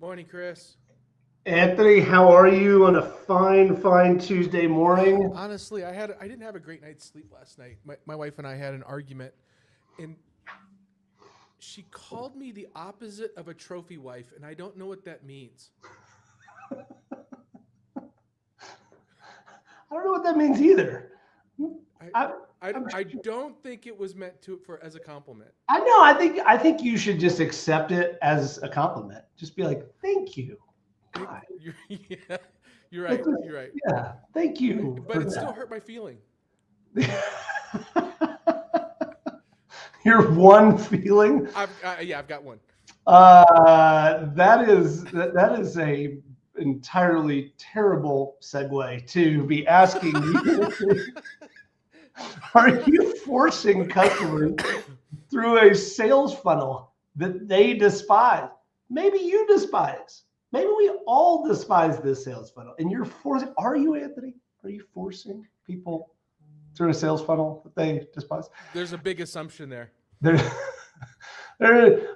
Morning, Chris. Anthony, how are you on a fine Tuesday morning? Honestly, I didn't have a great night's sleep last night. My wife and I had an argument, and she called me the opposite of a trophy wife, and I don't know what that means. I don't know what that means either. I don't think it was meant for as a compliment. I know. I think you should just accept it as a compliment. Just be like, "Thank you." God. You're right. You're right. Yeah, thank you. But it still hurt my feeling. Your one feeling? I've got one. That is a entirely terrible segue to be asking you. Are you forcing customers through a sales funnel that they despise? Maybe you despise. Maybe we all despise this sales funnel. And you're forcing, are you, Anthony? Are you forcing people through a sales funnel that they despise? There's a big assumption there.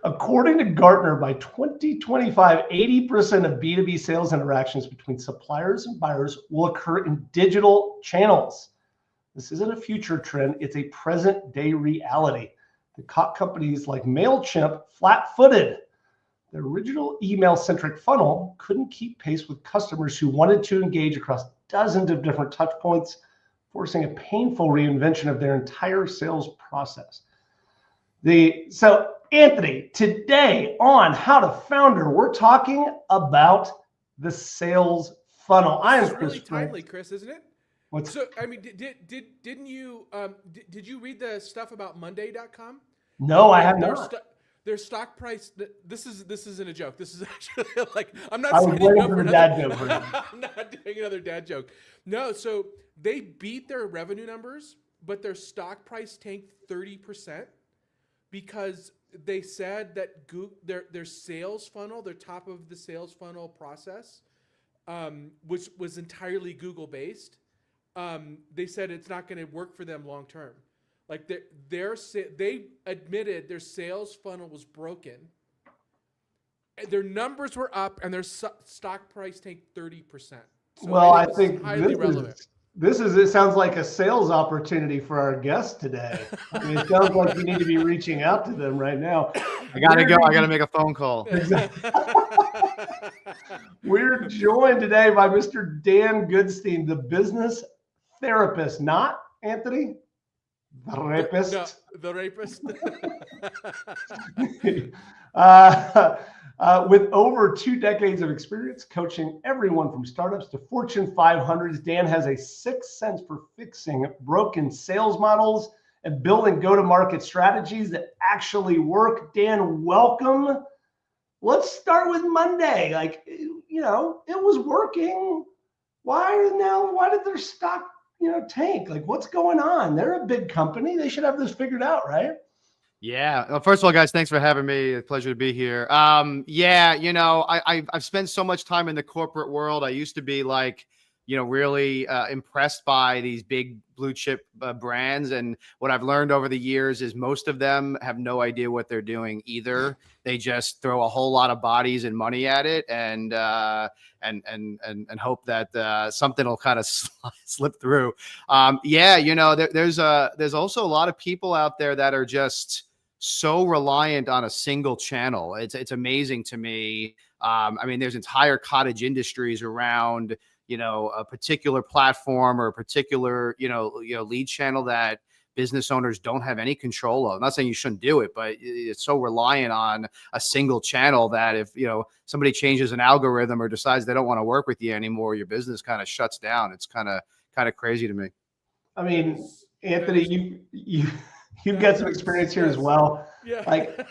According to Gartner, by 2025, 80% of B2B sales interactions between suppliers and buyers will occur in digital channels. This isn't a future trend. It's a present day reality. The caught companies like MailChimp flat-footed. The original email-centric funnel couldn't keep pace with customers who wanted to engage across dozens of different touch points, forcing a painful reinvention of their entire sales process. So Anthony, today on How to Founder, we're talking about the sales funnel. It's really timely, Chris, isn't it? So, I mean, didn't you did you read the stuff about Monday.com? No, I have not. Their stock price. This isn't a joke. This is actually like I'm not. I was waiting for the dad joke. I'm not doing another dad joke. No, so they beat their revenue numbers, but their stock price tanked 30% because they said that their sales funnel, their top of the sales funnel process, which was entirely Google based. They said it's not going to work for them long term. Like they admitted their sales funnel was broken. Their numbers were up, and their stock price tanked 30%. So well, I think highly relevant. It sounds like a sales opportunity for our guest today. I mean, it sounds like you need to be reaching out to them right now. I gotta go. I gotta make a phone call. We're joined today by Mr. Dan Goodstein, the business therapist, not Anthony, the rapist. No, the rapist. With over 2 decades of experience coaching everyone from startups to Fortune 500s, Dan has a sixth sense for fixing broken sales models and building go-to-market strategies that actually work. Dan, welcome. Let's start with Monday. Like, you know, it was working. Why did their stock, tank? Like, what's going on? They're a big company. They should have this figured out, right? Yeah. Well, first of all, guys, thanks for having me. A pleasure to be here. I've spent so much time in the corporate world. I used to be like, really impressed by these big blue chip brands. And what I've learned over the years is most of them have no idea what they're doing either. They just throw a whole lot of bodies and money at it and hope that something will kind of slip through. There's also a lot of people out there that are just so reliant on a single channel. It's amazing to me. There's entire cottage industries around, a particular platform or a particular, lead channel that business owners don't have any control of. I'm not saying you shouldn't do it, but it's so reliant on a single channel that if, somebody changes an algorithm or decides they don't want to work with you anymore, your business kind of shuts down. It's kind of crazy to me. I mean, Anthony, you've got some experience here as well. Yeah. Like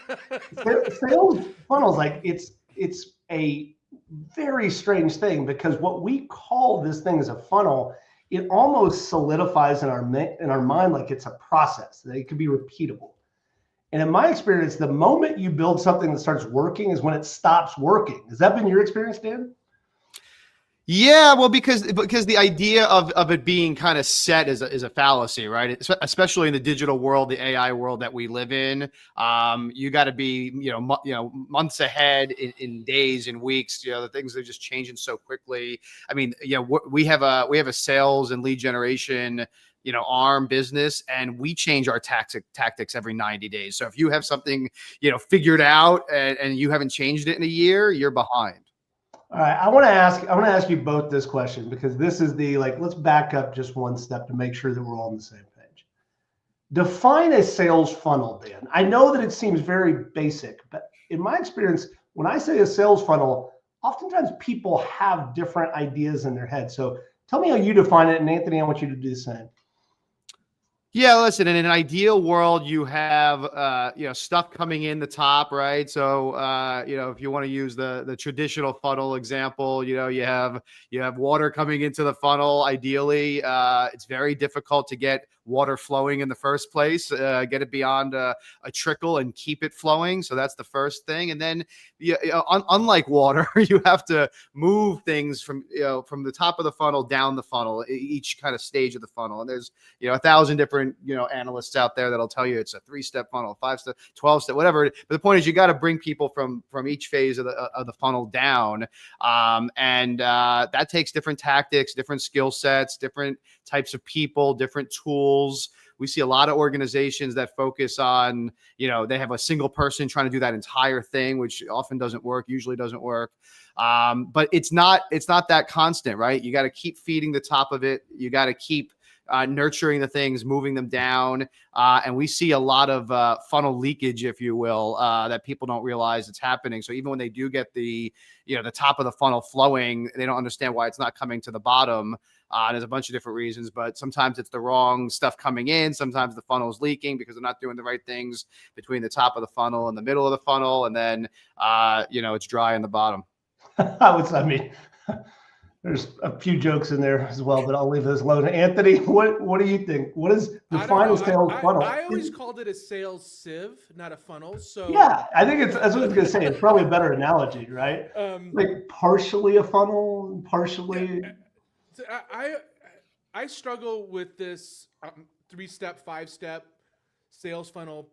sales funnels, like it's a very strange thing because what we call this thing as a funnel it almost solidifies in our mind like it's a process that it could be repeatable. And in my experience, the moment you build something that starts working is when it stops working. Has that been your experience, Dan? Yeah, well, because the idea of it being kind of set is a fallacy, right? Especially in the digital world, the AI world that we live in. You got to be, months ahead in days and weeks. The things are just changing so quickly. I mean, we have a sales and lead generation arm business, and we change our tactics every 90 days. So if you have something figured out and you haven't changed it in a year, you're behind. All right, I want to ask you both this question, because this is let's back up just one step to make sure that we're all on the same page. Define a sales funnel, Dan. I know that it seems very basic, but in my experience, when I say a sales funnel, oftentimes people have different ideas in their head. So tell me how you define it, and Anthony, I want you to do the same. Yeah, listen, in an ideal world, you have, stuff coming in the top, right? So, if you want to use the traditional funnel example, you have water coming into the funnel. Ideally, it's very difficult to get water flowing in the first place, get it beyond a trickle and keep it flowing. So that's the first thing. And then, unlike water, you have to move things from the top of the funnel down the funnel, each kind of stage of the funnel. And there's 1,000 different analysts out there that'll tell you it's a 3-step funnel, 5-step, 12-step, whatever. But the point is, you got to bring people from each phase of the funnel down, and that takes different tactics, different skill sets, different types of people, different tools. We see a lot of organizations that focus on, they have a single person trying to do that entire thing, which often doesn't work, usually doesn't work. But it's not that constant, right? You got to keep feeding the top of it. You got to keep nurturing the things, moving them down. And we see a lot of funnel leakage, if you will, that people don't realize it's happening. So even when they do get the top of the funnel flowing, they don't understand why it's not coming to the bottom. There's a bunch of different reasons, but sometimes it's the wrong stuff coming in. Sometimes the funnel is leaking because they're not doing the right things between the top of the funnel and the middle of the funnel. And then, it's dry in the bottom. I mean, there's a few jokes in there as well, but I'll leave those alone. Anthony, what do you think? What is define a sales funnel? I always called it a sales sieve, not a funnel. So yeah, I think that's what I was going to say. It's probably a better analogy, right? Like partially a funnel, partially. Yeah. I struggle with this 3-step, 5-step sales funnel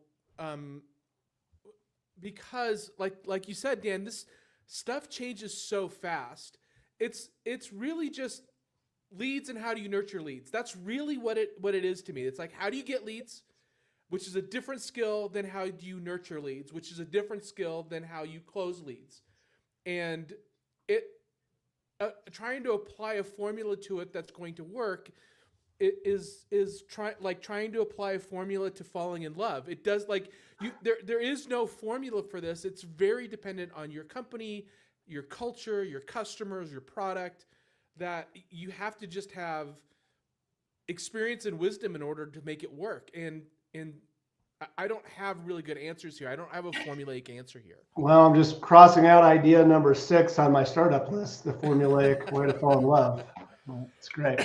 because, like you said, Dan, this stuff changes so fast. It's really just leads and how do you nurture leads. That's really what it is to me. It's like, how do you get leads, which is a different skill than how do you nurture leads, which is a different skill than how you close leads. And trying to apply a formula to it that's going to work is trying to apply a formula to falling in love. It does there is no formula for this. It's very dependent on your company, your culture, your customers, your product, that you have to just have experience and wisdom in order to make it work. And I don't have really good answers here. I don't have a formulaic answer here. Well, I'm just crossing out idea number 6 on my startup list, the formulaic way to fall in love. It's great.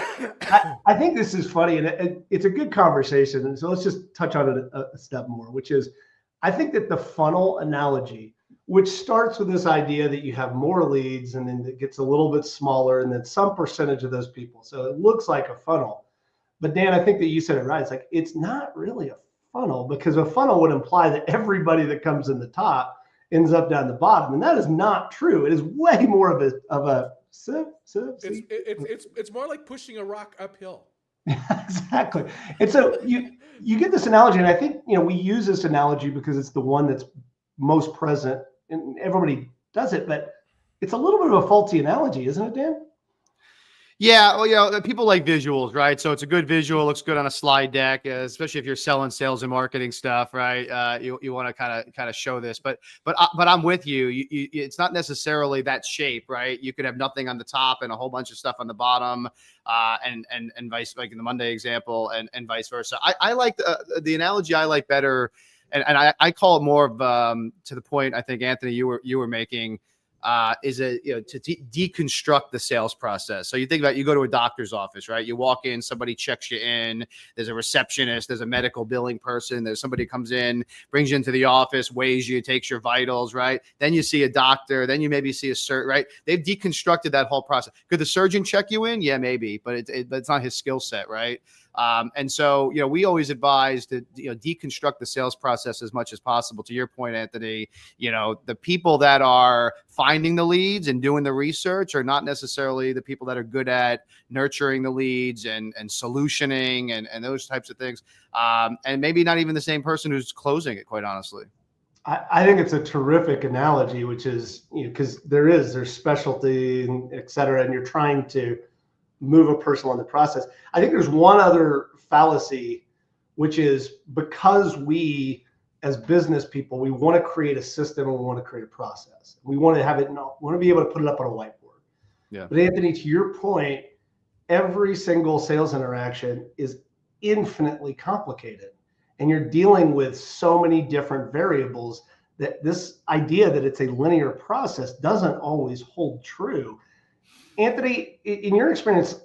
I think this is funny, and it's a good conversation. And so let's just touch on it a step more, which is, I think that the funnel analogy, which starts with this idea that you have more leads and then it gets a little bit smaller and then some percentage of those people. So it looks like a funnel. But Dan, I think that you said it right. It's like, it's not really a funnel, because a funnel would imply that everybody that comes in the top ends up down the bottom. And that is not true. It is way more of a it's more like pushing a rock uphill. Exactly. And so you get this analogy, and I think, we use this analogy because it's the one that's most present and everybody does it, but it's a little bit of a faulty analogy, isn't it, Dan? Yeah, well, people like visuals, right? So it's a good visual, looks good on a slide deck, especially if you're selling sales and marketing stuff, right? You want to kind of show this, but I'm with you. It's not necessarily that shape, right? You could have nothing on the top and a whole bunch of stuff on the bottom, and vice, like in the Monday example, and vice versa. I like the analogy I like better, and I call it more of to the point I think, Anthony, you were making. is to deconstruct the sales process. So you think about, you go to a doctor's office, right? You walk in, somebody checks you in. There's a receptionist, there's a medical billing person, there's somebody comes in, brings you into the office, weighs you, takes your vitals, right? Then you see a doctor, then you maybe see a surgeon, right? They've deconstructed that whole process. Could the surgeon check you in? Yeah, maybe, but it's not his skill set, right? And so, we always advise to, deconstruct the sales process as much as possible. To your point, Anthony, the people that are finding the leads and doing the research are not necessarily the people that are good at nurturing the leads and solutioning and those types of things. And maybe not even the same person who's closing it, quite honestly. I think it's a terrific analogy, which is, because there's specialty and et cetera, and you're trying to move a person on the process. I think there's one other fallacy, which is, because we as business people, we want to create a system and we want to create a process. We want to have it, we want to be able to put it up on a whiteboard. Yeah. But Anthony, to your point, every single sales interaction is infinitely complicated. And you're dealing with so many different variables that this idea that it's a linear process doesn't always hold true. Anthony, in your experience,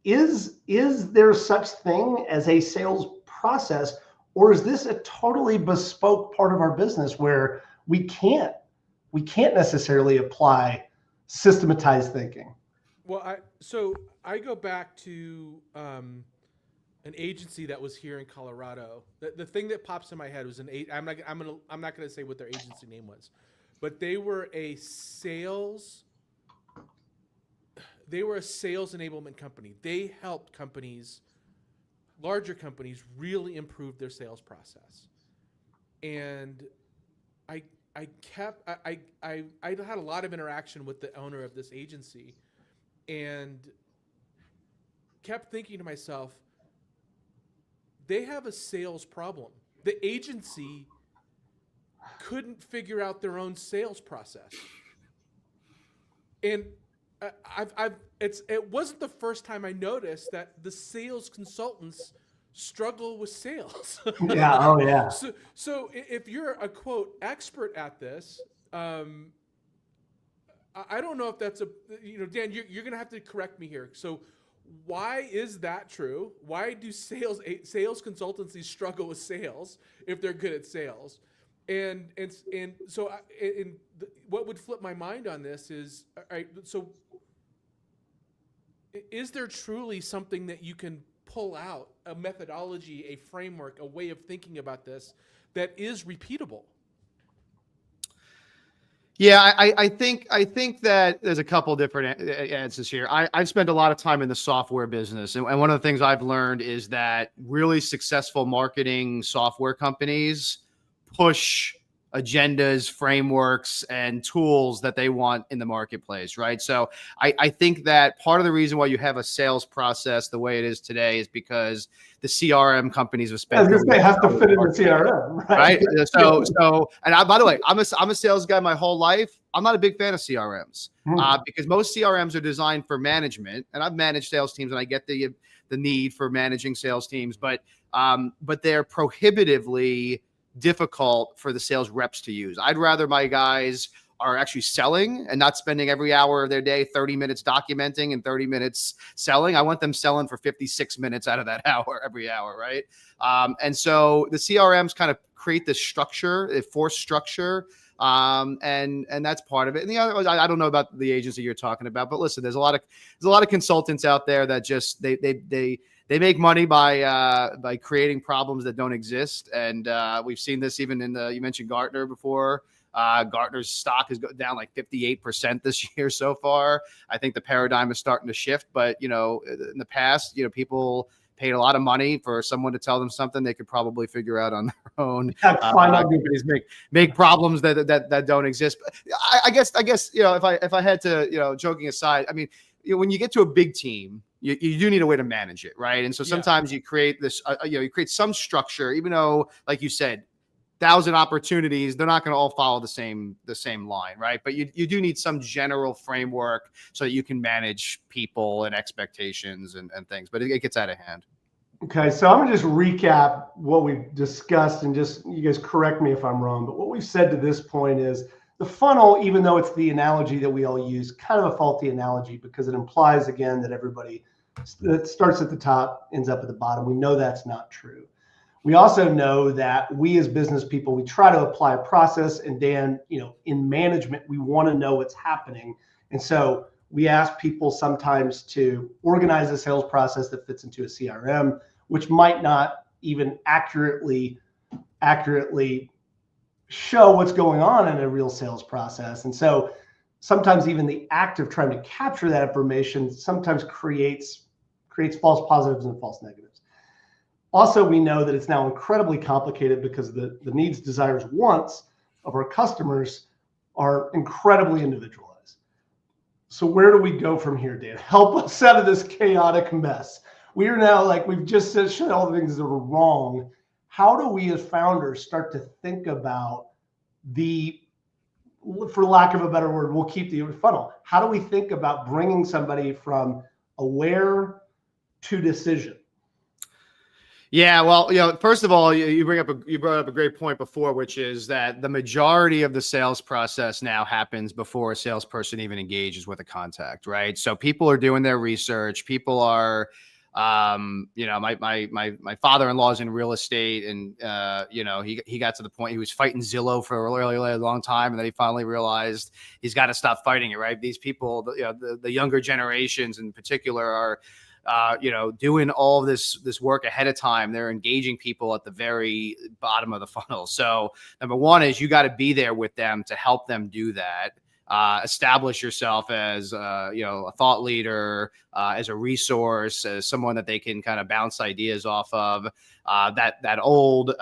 is there such thing as a sales process, or is this a totally bespoke part of our business where we can't necessarily apply systematized thinking? Well, I go back to an agency that was here in Colorado. The thing that pops in my head was I'm not gonna say what their agency name was, but they were a sales enablement company. They helped larger companies, really improve their sales process. And I had a lot of interaction with the owner of this agency, and kept thinking to myself, they have a sales problem. The agency couldn't figure out their own sales process. And it wasn't the first time I noticed that the sales consultants struggle with sales. Yeah. Oh yeah. So if you're a quote expert at this, I don't know if that's Dan, you're going to have to correct me here. So why is that true? Why do sales consultancies struggle with sales if they're good at sales? And so what would flip my mind on this is, all right, so is there truly something that you can pull out, a methodology, a framework, a way of thinking about this that is repeatable? Yeah, I think that there's a couple different answers here. I've spent a lot of time in the software business, and one of the things I've learned is that really successful marketing software companies push agendas, frameworks, and tools that they want in the marketplace, right? So I think that part of the reason why you have a sales process the way it is today is because the CRM companies have spent. They have to fit in the CRM, right? So, and by the way, I'm a sales guy my whole life. I'm not a big fan of CRMs because most CRMs are designed for management, and I've managed sales teams, and I get the need for managing sales teams, but they're prohibitively difficult for the sales reps to use. I'd rather my guys are actually selling and not spending every hour of their day 30 minutes documenting and 30 minutes selling. I want them selling for 56 minutes out of that hour every hour, right? And so the CRMs kind of create this structure, a forced structure, and that's part of it. And the other, I don't know about the agency you're talking about, but listen, there's a lot of consultants out there that just they make money by creating problems that don't exist. And we've seen this even you mentioned Gartner before. Gartner's stock has gone down like 58% this year so far. I think the paradigm is starting to shift, but in the past, people paid a lot of money for someone to tell them something they could probably figure out on their own. Companies make problems that don't exist. But I guess if I had to, joking aside, I mean, when you get to a big team, you do need a way to manage it, right? And so sometimes you create this, you create some structure, even though, like you said, 1,000 opportunities, they're not going to all follow the same line, right? But you do need some general framework so that you can manage people and expectations and things. But it gets out of hand. Okay, so I'm going to just recap what we've discussed, and just you guys correct me if I'm wrong. But what we've said to this point is The funnel, even though it's the analogy that we all use, kind of a faulty analogy because it implies, again, that everybody that starts at the top ends up at the bottom. We know that's not true. We also know that we as business people, we try to apply a process. And Dan, in management, we want to know what's happening. And so we ask people sometimes to organize a sales process that fits into a CRM, which might not even accurately show what's going on in a real sales process. And so sometimes even the act of trying to capture that information sometimes creates false positives and false negatives. Also, we know that it's now incredibly complicated because the needs, desires, wants of our customers are incredibly individualized. So where do we go from here, Dan? Help us out of this chaotic mess. We are now, like we've just said, all the things that are wrong. How do we as founders start to think about for lack of a better word, we'll keep the funnel. How do we think about bringing somebody from aware to decision? Yeah, well, first of all, you brought up a great point before, which is that the majority of the sales process now happens before a salesperson even engages with a contact, right? So people are doing their research. People are, my father-in-law is in real estate, and he got to the point he was fighting Zillow for a really, really long time, and then he finally realized he's got to stop fighting it, right? These people, the younger generations in particular, are doing all of this work ahead of time. They're engaging people at the very bottom of the funnel. So number one is you got to be there with them to help them do that. Establish yourself as a thought leader, as a resource, as someone that they can kind of bounce ideas off of. That old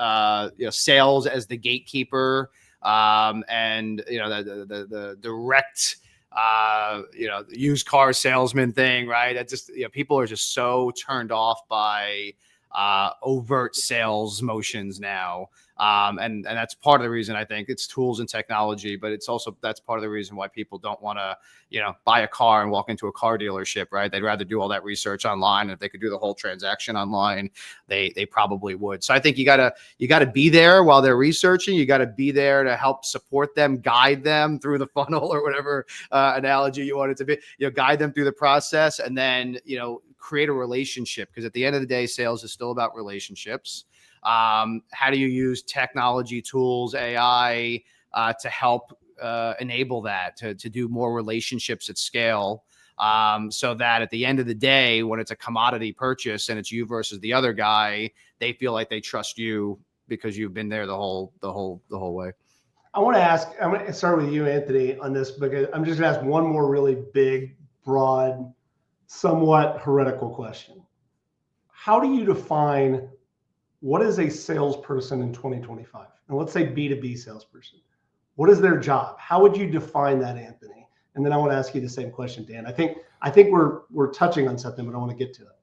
sales as the gatekeeper, and the direct used car salesman thing, right? That just, people are just so turned off by overt sales motions now. And that's part of the reason. I think it's tools and technology, but that's part of the reason why people don't want to, buy a car and walk into a car dealership, right? They'd rather do all that research online. If they could do the whole transaction online, they probably would. So I think you gotta be there while they're researching. You got to be there to help support them, guide them through the funnel, or whatever analogy you want it to be, guide them through the process, and then, create a relationship. Because at the end of the day, sales is still about relationships. How do you use technology tools, AI, to help enable that, to do more relationships at scale, so that at the end of the day, when it's a commodity purchase and it's you versus the other guy, they feel like they trust you because you've been there the whole way. I'm going to start with you, Anthony, on this, because I'm just going to ask one more really big, broad, somewhat heretical question. How do you define what is a salesperson in 2025? And let's say B2B salesperson. What is their job? How would you define that, Anthony? And then I want to ask you the same question, Dan. I think we're touching on something, but I want to get to it.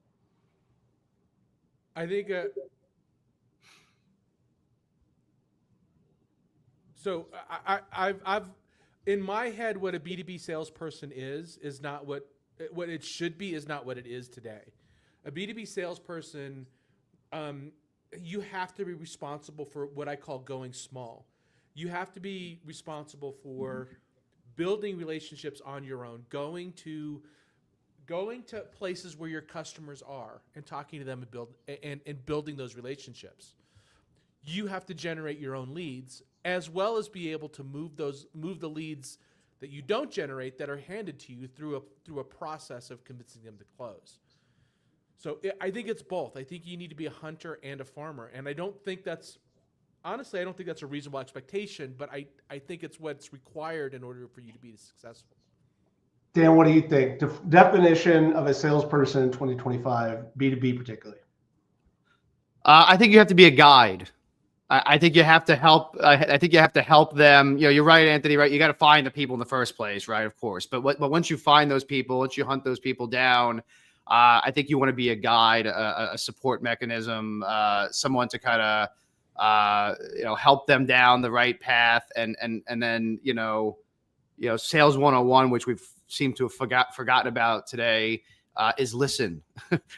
I think so. I've in my head, what a B2B salesperson is not what it should be, is not what it is today. A B2B salesperson, you have to be responsible for what I call going small. You have to be responsible for building relationships on your own, going to places where your customers are and talking to them and building those relationships. You have to generate your own leads, as well as be able to move the leads that you don't generate, that are handed to you through a process of convincing them to close. So I think it's both. I think you need to be a hunter and a farmer. And I don't think that's a reasonable expectation, but I think it's what's required in order for you to be successful. Dan, what do you think? Definition of a salesperson in 2025, B2B particularly. I think you have to be a guide. I think you have to help. I think you have to help them. You're right, Anthony. Right, you got to find the people in the first place, right? Of course, but once you find those people, once you hunt those people down, I think you want to be a guide, a support mechanism, someone to kind of help them down the right path, and then sales 101, which we've seemed to have forgotten about today. Is listen,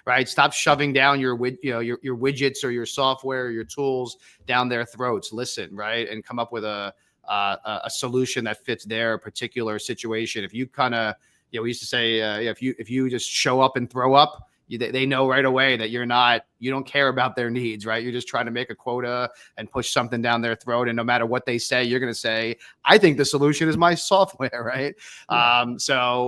right? Stop shoving down your widgets or your software or your tools down their throats. Listen, right? And come up with a a solution that fits their particular situation. If you kind of, we used to say, if you just show up and throw up, they know right away that you don't care about their needs, right? You're just trying to make a quota and push something down their throat. And no matter what they say, you're going to say, I think the solution is my software, right? Yeah.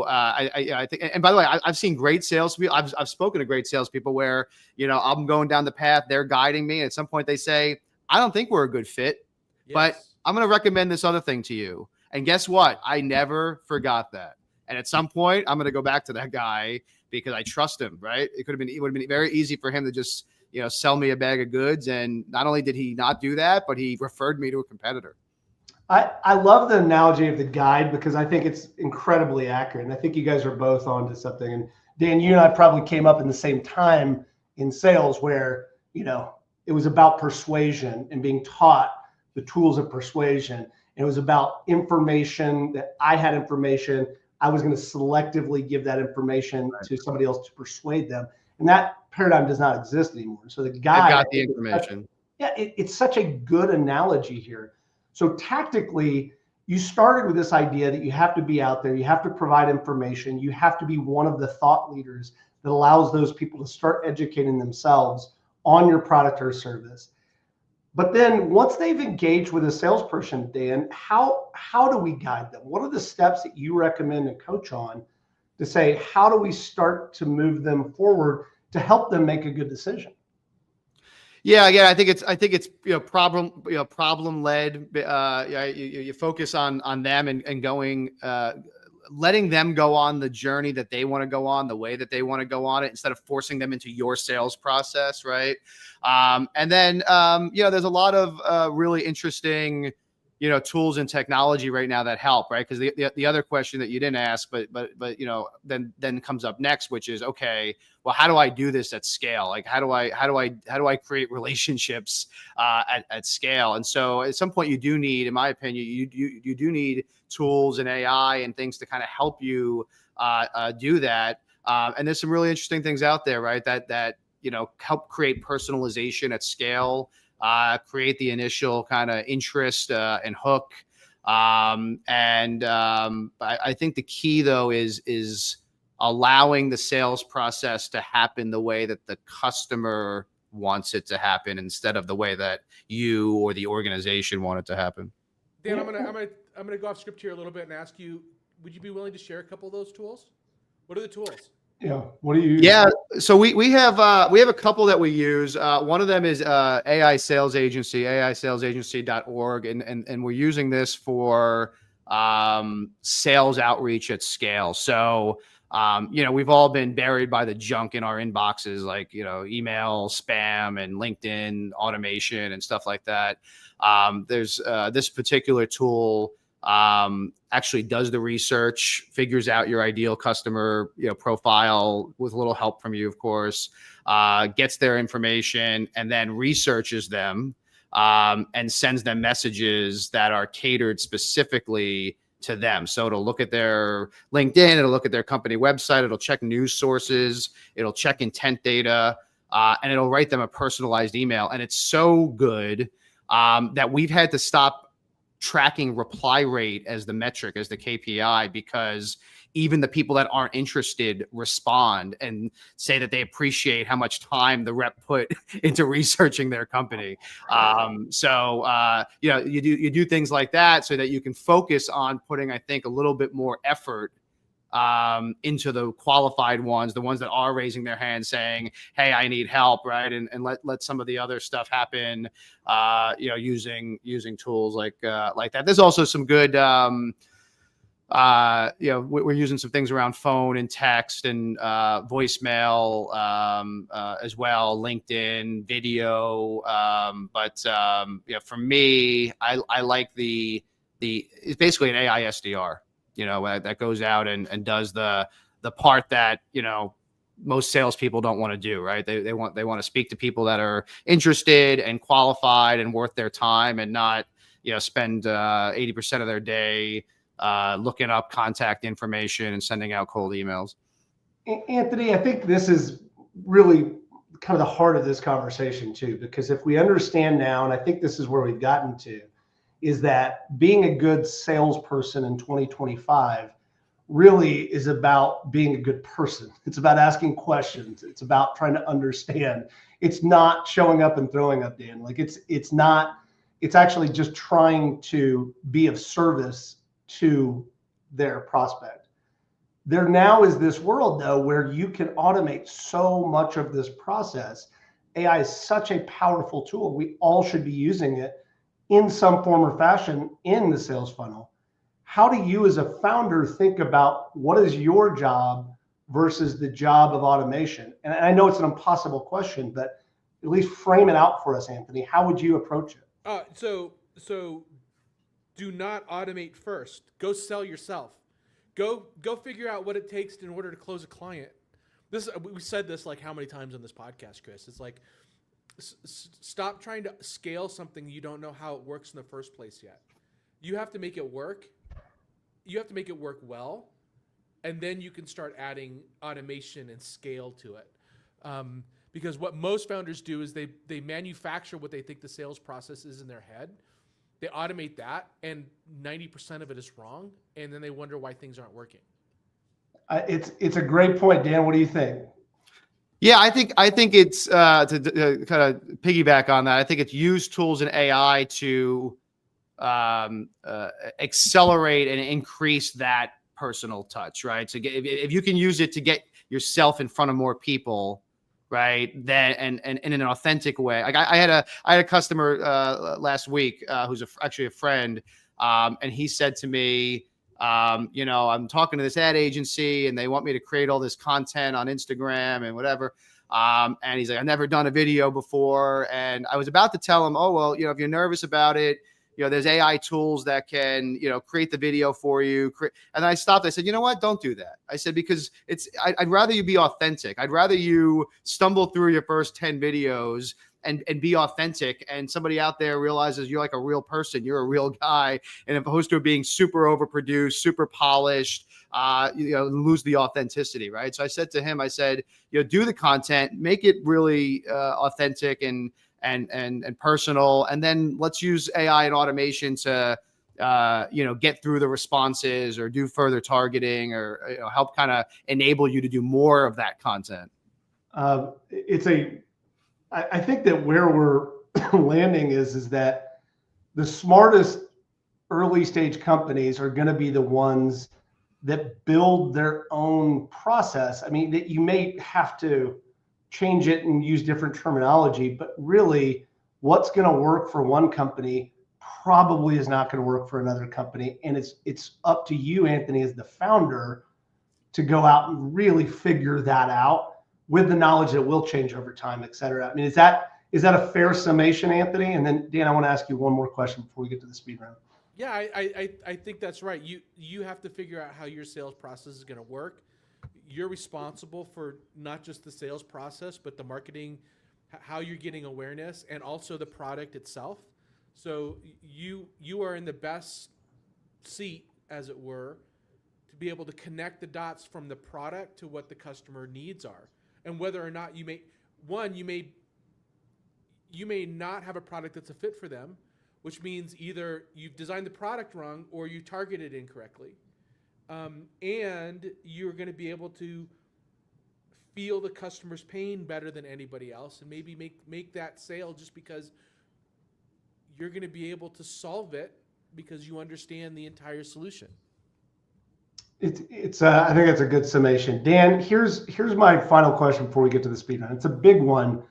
I think, and by the way, I've seen great salespeople. I've spoken to great salespeople where, I'm going down the path, they're guiding me. And at some point they say, I don't think we're a good fit, but I'm going to recommend this other thing to you. And guess what? I never forgot that. And at some point I'm going to go back to that guy because I trust him, right? It would have been very easy for him to just, sell me a bag of goods. And not only did he not do that, but he referred me to a competitor. I love the analogy of the guide because I think it's incredibly accurate. And I think you guys are both onto something. And Dan, you and I probably came up in the same time in sales where, it was about persuasion and being taught the tools of persuasion. And it was about information that I had information. I was going to selectively give that information to somebody else to persuade them. And that paradigm does not exist anymore. So the guy got the information. It's such a good analogy here. So tactically, you started with this idea that you have to be out there, you have to provide information, you have to be one of the thought leaders that allows those people to start educating themselves on your product or service. But then once they've engaged with a salesperson, Dan, how do we guide them? What are the steps that you recommend and coach on to say, how do we start to move them forward to help them make a good decision? Yeah, again, I think it's problem led. You focus on them and going, letting them go on the journey that they want to go on, the way that they want to go on it, instead of forcing them into your sales process, right? And then there's a lot of really interesting tools and technology right now that help, right? Because the other question that you didn't ask, but then comes up next, which is, okay, well, how do I do this at scale? Like, how do I create relationships at scale? And so at some point you do need, in my opinion, you do need tools and AI and things to kind of help you do that. And there's some really interesting things out there, right? That help create personalization at scale. Create the initial kind of interest and hook. I think the key though is allowing the sales process to happen the way that the customer wants it to happen instead of the way that you or the organization want it to happen. Dan, I'm gonna go off script here a little bit and ask you, would you be willing to share a couple of those tools? What are the tools? Yeah. What do you use? Yeah. So we have a couple that we use. One of them is AI Sales Agency, AISalesAgency.org. And we're using this for sales outreach at scale. So, we've all been buried by the junk in our inboxes, like, email, spam, and LinkedIn automation and stuff like that. There's this particular tool actually does the research, figures out your ideal customer, profile with a little help from you, of course, gets their information and then researches them, and sends them messages that are catered specifically to them. So it'll look at their LinkedIn, it'll look at their company website, it'll check news sources, it'll check intent data, and it'll write them a personalized email. And it's so good that we've had to stop tracking reply rate as the metric, as the KPI, because even the people that aren't interested respond and say that they appreciate how much time the rep put into researching their company. You do things like that so that you can focus on putting, I think, a little bit more effort into the qualified ones, the ones that are raising their hand saying, hey, I need help, right? And let some of the other stuff happen, using tools like that. There's also some good, we're using some things around phone and text and voicemail as well, LinkedIn, video. For me, I like it's basically an AI SDR. That goes out and does the part that, most salespeople don't want to do, right? They want to speak to people that are interested and qualified and worth their time, and not, spend 80% of their day looking up contact information and sending out cold emails. Anthony, I think this is really kind of the heart of this conversation too, because if we understand now, and I think this is where we've gotten to, is that being a good salesperson in 2025 really is about being a good person. It's about asking questions. It's about trying to understand. It's not showing up and throwing up, Dan. Like it's not, it's actually just trying to be of service to their prospect. There now is this world though, where you can automate so much of this process. AI is such a powerful tool. We all should be using it in some form or fashion in the sales funnel. How do you as a founder think about what is your job versus the job of automation? And I know it's an impossible question, but at least frame it out for us, Anthony. How would you approach it? So do not automate first. Go sell yourself. Go figure out what it takes in order to close a client. We said this like how many times on this podcast, Chris? It's like stop trying to scale something you don't know how it works in the first place yet. You have to make it work. You have to make it work well, and then you can start adding automation and scale to it. Because what most founders do is they manufacture what they think the sales process is in their head. They automate that, and 90% of it is wrong, and then they wonder why things aren't working. It's a great point, Dan. What do you think? Yeah, I think it's to kind of piggyback on that. I think it's use tools in AI to accelerate and increase that personal touch, right? So if you can use it to get yourself in front of more people, right, then and in an authentic way. Like I had a customer last week who's actually a friend, and he said to me, I'm talking to this ad agency and they want me to create all this content on Instagram and whatever. And he's like, I've never done a video before. And I was about to tell him, oh, well, if you're nervous about it, there's AI tools that can, create the video for you. And I stopped. I said, you know what? Don't do that. I said, because I'd rather you be authentic. I'd rather you stumble through your first 10 videos and be authentic, and somebody out there realizes you're like a real person, you're a real guy, and opposed to being super overproduced, super polished, lose the authenticity, right? So I said to him, I said, do the content, make it really authentic and personal, and then let's use AI and automation to get through the responses or do further targeting or help kind of enable you to do more of that content. I think that where we're landing is that the smartest early stage companies are going to be the ones that build their own process. I mean, that you may have to change it and use different terminology, but really what's going to work for one company probably is not going to work for another company. And it's up to you, Anthony, as the founder, to go out and really figure that out with the knowledge that will change over time, et cetera. I mean, is that a fair summation, Anthony? And then Dan, I want to ask you one more question before we get to the speed round. Yeah, I think that's right. You have to figure out how your sales process is going to work. You're responsible for not just the sales process, but the marketing, how you're getting awareness, and also the product itself. So you are in the best seat, as it were, to be able to connect the dots from the product to what the customer needs are. And whether or not you may not have a product that's a fit for them, which means either you've designed the product wrong or you targeted incorrectly. And you're going to be able to feel the customer's pain better than anybody else, and maybe make that sale just because you're going to be able to solve it because you understand the entire solution. I think it's a good summation. Dan, here's my final question before we get to the speed round. It's a big one,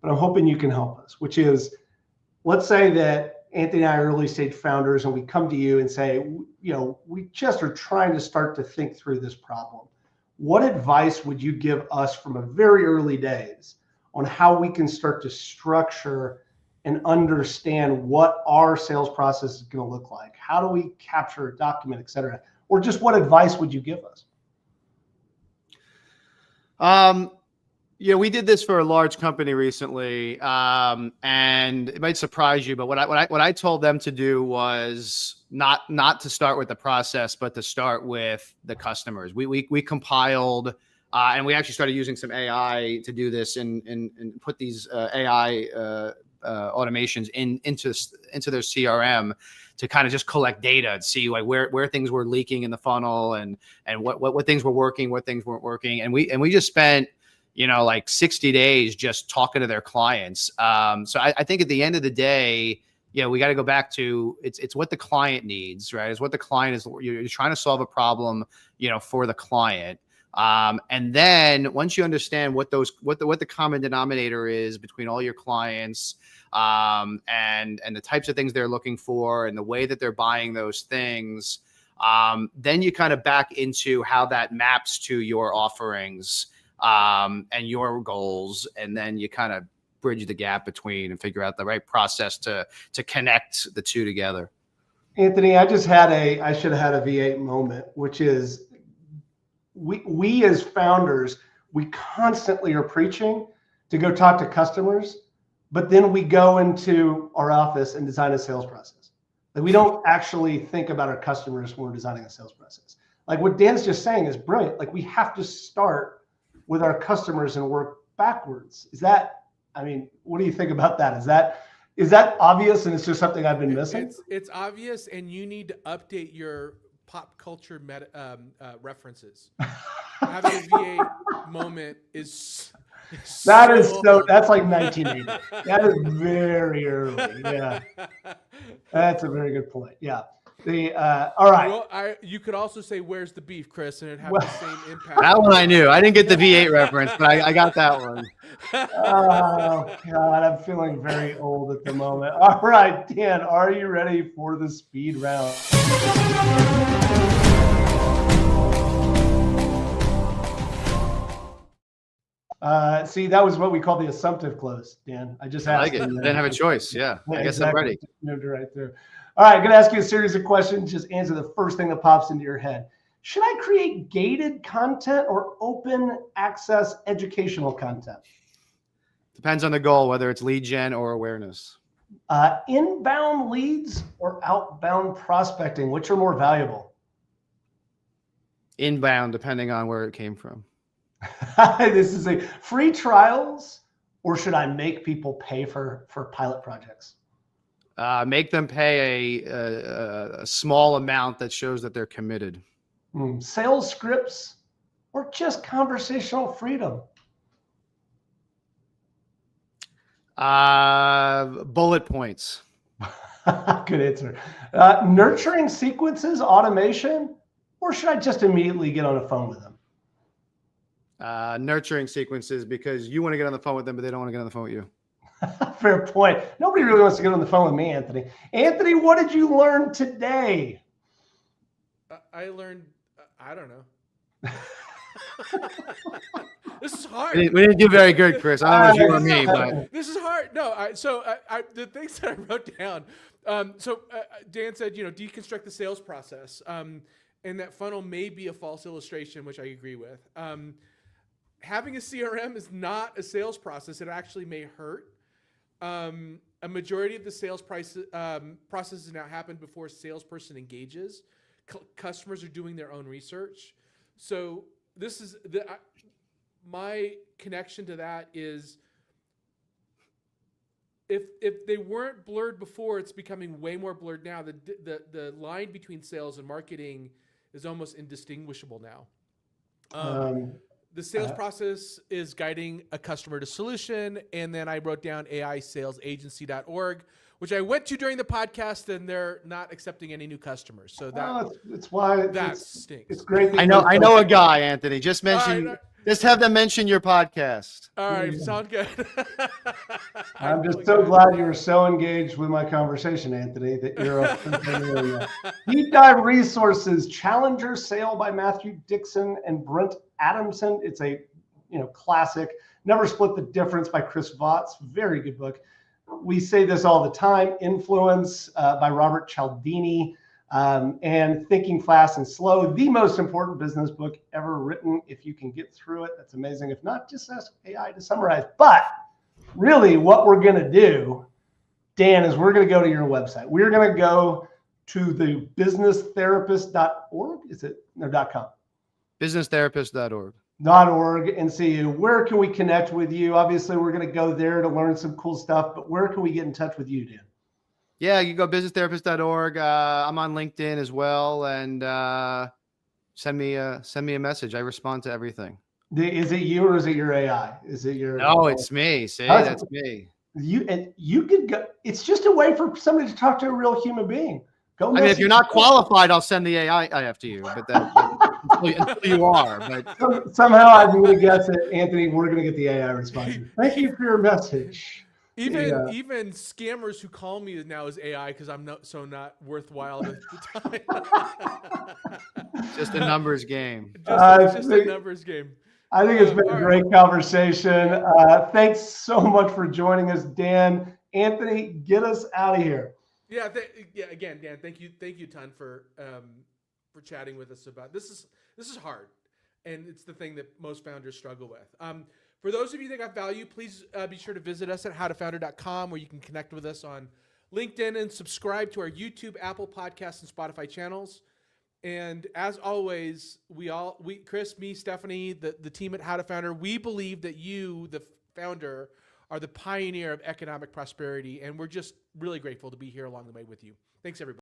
but I'm hoping you can help us, which is, let's say that Anthony and I are early stage founders and we come to you and say, we just are trying to start to think through this problem. What advice would you give us from a very early days on how we can start to structure and understand what our sales process is going to look like? How do we capture a document, et cetera? Or just what advice would you give us? We did this for a large company recently, and it might surprise you, but what I told them to do was not to start with the process, but to start with the customers. We compiled, and we actually started using some AI to do this and put these AI automations into their CRM to kind of just collect data and see like where things were leaking in the funnel and what things were working, what things weren't working. And we just spent, like 60 days just talking to their clients. So I think at the end of the day, we got to go back to it's what the client needs, right? It's what the client is. You're trying to solve a problem, for the client. And then once you understand what the common denominator is between all your clients, and the types of things they're looking for and the way that they're buying those things, then you kind of back into how that maps to your offerings, and your goals. And then you kind of bridge the gap between and figure out the right process to connect the two together. Anthony, I should have had a V8 moment, which is we as founders, we constantly are preaching to go talk to customers, but then we go into our office and design a sales process. Like we don't actually think about our customers when we're designing a sales process. Like what Dan's just saying is brilliant. Like we have to start with our customers and work backwards. What do you think about that? Is that obvious and it's just something I've been missing? It's obvious, and you need to update your pop culture references. Having a V8 moment is that's like 1980. That is very early. Yeah, that's a very good point. Yeah. All right. Well, you could also say, "Where's the beef, Chris?" and it'd have the same impact. That one I knew. I didn't get the V8 reference, but I got that one. Oh God, I'm feeling very old at the moment. All right, Dan, are you ready for the speed round? See, that was what we call the assumptive close, Dan. I just asked. I like it. Didn't have a choice. Yeah, I guess exactly. I'm ready. Moved it right through. All right, I'm going to ask you a series of questions. Just answer the first thing that pops into your head. Should I create gated content or open access educational content? Depends on the goal, whether it's lead gen or awareness. Inbound leads or outbound prospecting, which are more valuable? Inbound, depending on where it came from. This is a free trials, or should I make people pay for pilot projects? Make them pay a small amount that shows that they're committed. Sales scripts or just conversational freedom? Bullet points. Good answer. Nurturing sequences, automation, or should I just immediately get on the phone with them? Nurturing sequences, because you want to get on the phone with them, but they don't want to get on the phone with you. Fair point. Nobody really wants to get on the phone with me, Anthony. Anthony, what did you learn today? I learned, I don't know. This is hard. We didn't do very good, Chris. I don't know if you or me, but this is hard. No, the things that I wrote down. Dan said, deconstruct the sales process. And that funnel may be a false illustration, which I agree with. Having a CRM is not a sales process. It actually may hurt. A majority of the sales processes now happen before a salesperson engages. Customers are doing their own research. So this is my connection to that is if they weren't blurred before, it's becoming way more blurred now. The line between sales and marketing is almost indistinguishable now. The sales process is guiding a customer to solution. And then I wrote down AISalesAgency.org, which I went to during the podcast, and they're not accepting any new customers. So it's why that stinks. It's great. I know a guy, Anthony. Just have them mention your podcast. All right, sound good. I'm just so glad you were so engaged with my conversation, Anthony, that you're a deep dive resources. Challenger Sale by Matthew Dixon and Brent Adamson. It's a classic. Never Split the Difference by Chris Voss. Very good book. We say this all the time. Influence by Robert Cialdini. And Thinking Fast and Slow, the most important business book ever written. If you can get through it, that's amazing. If not, just ask AI to summarize. But really what we're going to do, Dan, is we're going to go to your website. We're going to go to the businesstherapist.org. Is it? No, .com. Businesstherapist.org. .org and see you. Where can we connect with you? Obviously, we're going to go there to learn some cool stuff, but where can we get in touch with you, Dan? Yeah, you can go businesstherapist.org. I'm on LinkedIn as well, and send me a message. I respond to everything. Is it you or is it your AI? Is it your? No, it's me. See, How's- that's me. You could go. It's just a way for somebody to talk to a real human being. Go. I mean, if you're not qualified, I'll send the AI after you. But until you are. But somehow I'm going to guess it, Anthony. We're going to get the AI response. Thank you for your message. Even scammers who call me now is AI because I'm not worthwhile at the time. Just a numbers game. Just a numbers game. I think it's been a great conversation. Thanks so much for joining us, Dan. Anthony, get us out of here. Yeah. Again, Dan, thank you a ton for chatting with us about this. This is hard, and it's the thing that most founders struggle with. For those of you that got value, please be sure to visit us at howtofounder.com, where you can connect with us on LinkedIn and subscribe to our YouTube, Apple Podcasts, and Spotify channels. And as always, Chris, me, Stephanie, the team at How to Founder, we believe that you, the founder, are the pioneer of economic prosperity, and we're just really grateful to be here along the way with you. Thanks, everybody.